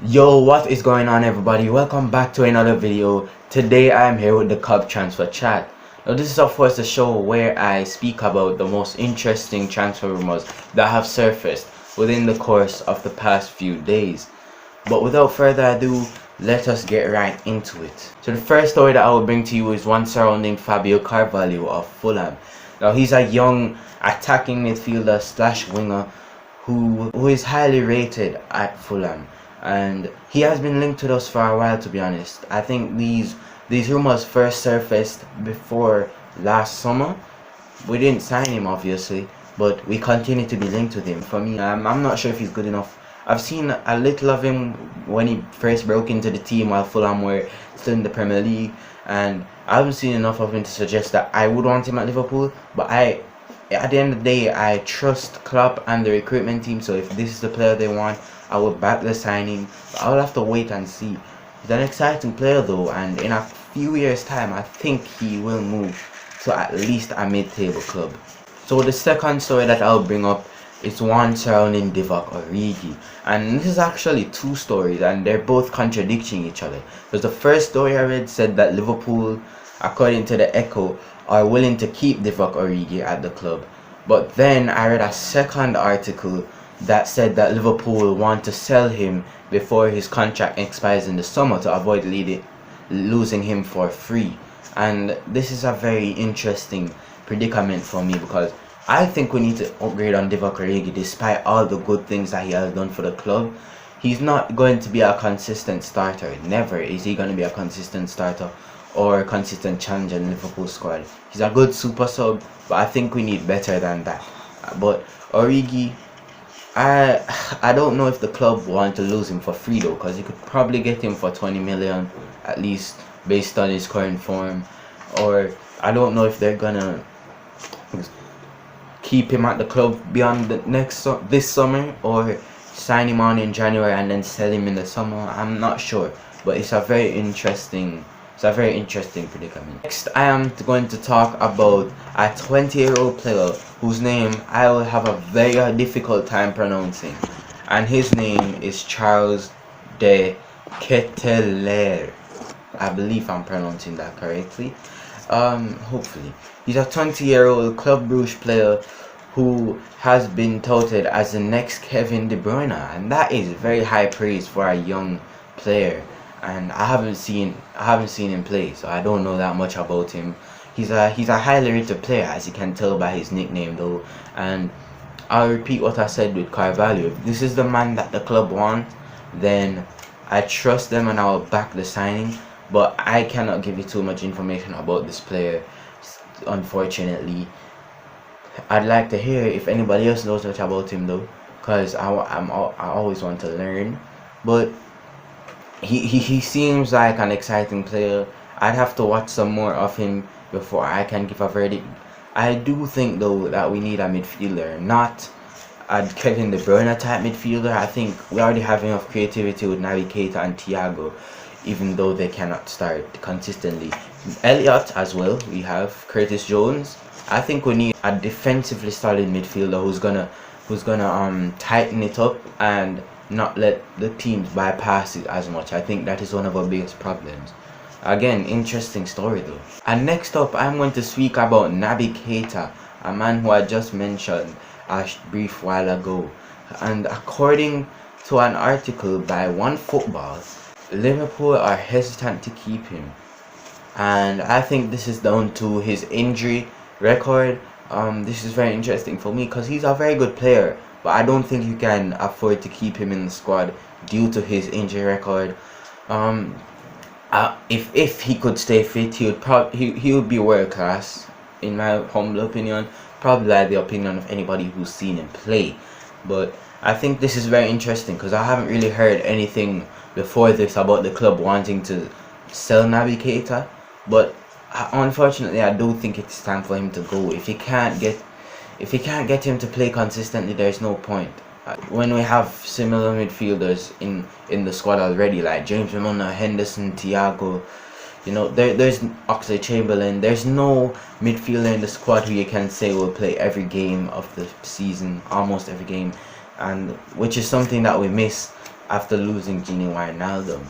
Yo, what is going on, everybody? Welcome back to another video. Today I am here with the Kop Transfer Chat. Now this is of course a show where I speak about the most interesting transfer rumors that have surfaced within the course of the past few days. But without further ado, let us get right into it. So the first story that I will bring to you is one surrounding Fabio Carvahlo of Fulham. Now he's a young attacking midfielder slash winger who is highly rated at Fulham, and he has been linked with us for a while, to be honest. I think these rumors first surfaced before last summer. We didn't sign him, obviously, but we continue to be linked with him. For me, I'm not sure if he's good enough. I've seen a little of him when he first broke into the team while Fulham were still in the Premier League, and I haven't seen enough of him to suggest that I would want him at Liverpool. But at the end of the day, I trust Klopp and the recruitment team, so if this is the player they want, I will back the signing. But I'll have to wait and see. He's an exciting player though, and in a few years' time, I think he will move to at least a mid-table club. So the second story that I'll bring up is one surrounding Divock Origi, and this is actually two stories, and they're both contradicting each other. Because the first story I read said that Liverpool, according to the Echo, are willing to keep Divock Origi at the club. But then I read a second article that said that Liverpool want to sell him before his contract expires in the summer to avoid losing him for free. And this is a very interesting predicament for me, because I think we need to upgrade on Divock Origi despite all the good things that he has done for the club. He's not going to be a consistent starter. Never is he going to be a consistent starter or a consistent challenger in Liverpool squad. He's a good super sub, but I think we need better than that. But Origi, I don't know if the club want to lose him for free though, because you could probably get him for 20 million at least based on his current form. Or I don't know if they're gonna keep him at the club beyond this summer, or sign him on in January and then sell him in the summer. I'm not sure, but it's a very interesting predicament. Next, I am going to talk about a 20-year-old player whose name I will have a very difficult time pronouncing, and his name is Charles de Ketelaere. I believe I'm pronouncing that correctly. Hopefully. He's a 20-year-old Club Brugge player who has been touted as the next Kevin De Bruyne, and that is very high praise for a young player. And I haven't seen him play, so I don't know that much about him. He's a highly rated player, as you can tell by his nickname though. And I'll repeat what I said with Carvahlo. If this is the man that the club wants, then I trust them and I'll back the signing. But I cannot give you too much information about this player, unfortunately. I'd like to hear if anybody else knows much about him though, because I always want to learn. But he seems like an exciting player. I'd have to watch some more of him before I can give a verdict. I do think though that we need a midfielder, not a Kevin De Bruyne type midfielder. I think we already have enough creativity with Naby Keita and Thiago, even though they cannot start consistently. Elliott as well. We have Curtis Jones. I think we need a defensively solid midfielder who's gonna tighten it up and not let the teams bypass it as much. I think that is one of our biggest problems. Again, interesting story though. And next up, I'm going to speak about Naby Keita, a man who I just mentioned a brief while ago. And according to an article by OneFootball, Liverpool are hesitant to keep him, and I think this is down to his injury record. This is very interesting for me because he's a very good player, but I don't think you can afford to keep him in the squad due to his injury record. If he could stay fit, he would be world class, in my humble opinion. Probably like the opinion of anybody who's seen him play. But I think this is very interesting because I haven't really heard anything before this about the club wanting to sell Naby Keita. But unfortunately, I do think it's time for him to go. If you can't get him to play consistently, there's no point. When we have similar midfielders in the squad already, like James Ramona, Henderson, Thiago, you know, there's Oxlade-Chamberlain. There's no midfielder in the squad who you can say will play every game of the season, almost every game, and which is something that we miss after losing Gini Wijnaldum.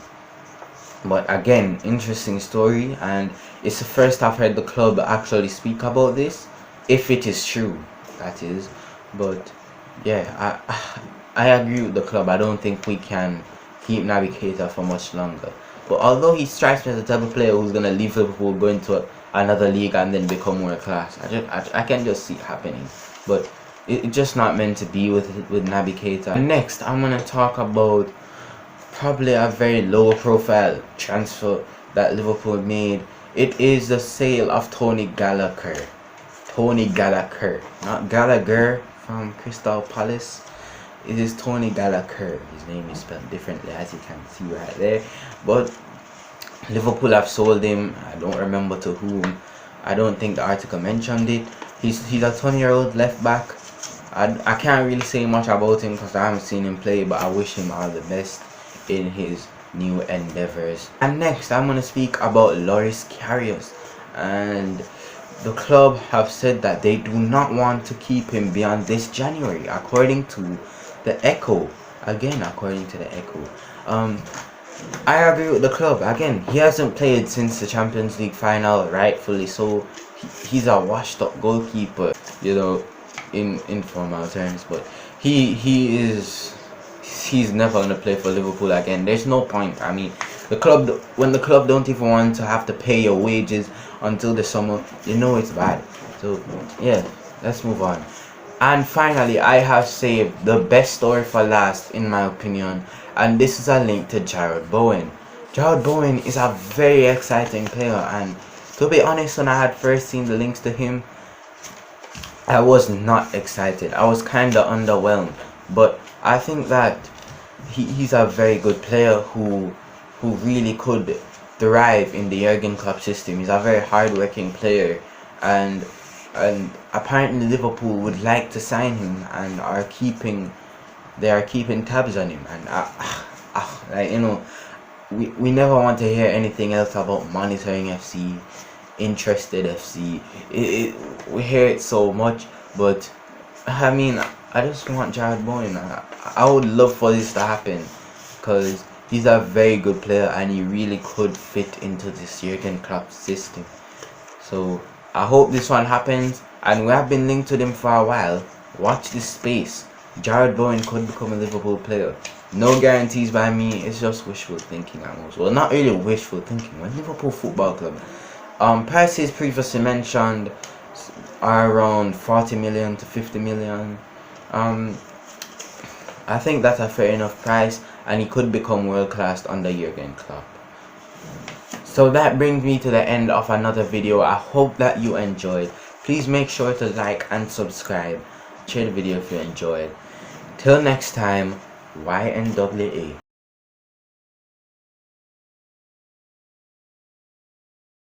But again, interesting story, and it's the first I've heard the club actually speak about this, if it is true, that is. But yeah, I agree with the club. I don't think we can keep Naby Keita for much longer. But although he strikes me as the type of player who's gonna leave Liverpool, go into another league, and then become world class, I can just see it happening. But it's just not meant to be with Naby Keita. Next, I'm gonna talk about probably a very low profile transfer that Liverpool made. It is the sale of Tony Gallagher. Tony Gallagher, not Gallagher from Crystal Palace. It is Tony Gallagher. His name is spelled differently, as you can see right there. But Liverpool have sold him. I don't remember to whom. I don't think the article mentioned it. He's a 20-year-old left back. I can't really say much about him because I haven't seen him play, but I wish him all the best in his new endeavors. And next, I'm going to speak about Loris Karius, and the club have said that they do not want to keep him beyond this January, according to the Echo. Again, according to the Echo. I agree with the club. Again, he hasn't played since the Champions League final, rightfully so. He's a washed up goalkeeper, you know, in formal terms, but he's never gonna play for Liverpool again. There's no point. I mean, when the club don't even want to have to pay your wages until the summer, you know it's bad. So yeah, let's move on. And finally, I have saved the best story for last, in my opinion, and this is a link to Jarrod Bowen. Jarrod Bowen is a very exciting player, and to be honest, when I had first seen the links to him, I was not excited. I was kind of underwhelmed, but I think that he's a very good player who really could thrive in the Jurgen Klopp system. He's a very hard-working player, and apparently Liverpool would like to sign him and they are keeping tabs on him. And like, you know, we never want to hear anything else about monitoring FC, interested FC. We hear it so much, but I mean, I just want Jarrod Bowen. I would love for this to happen because he's a very good player and he really could fit into this Jurgen Klopp system. So I hope this one happens, and we have been linked to them for a while. Watch this space. Jarrod Bowen could become a Liverpool player. No guarantees by me. It's just wishful thinking almost. Well, not really wishful thinking. When Liverpool Football Club. Prices previously mentioned are around 40 million to 50 million. I think that's a fair enough price, and he could become world class under Jurgen Klopp. So that brings me to the end of another video. I hope that you enjoyed. Please make sure to like and subscribe. Share the video if you enjoyed. Till next time, YNWA.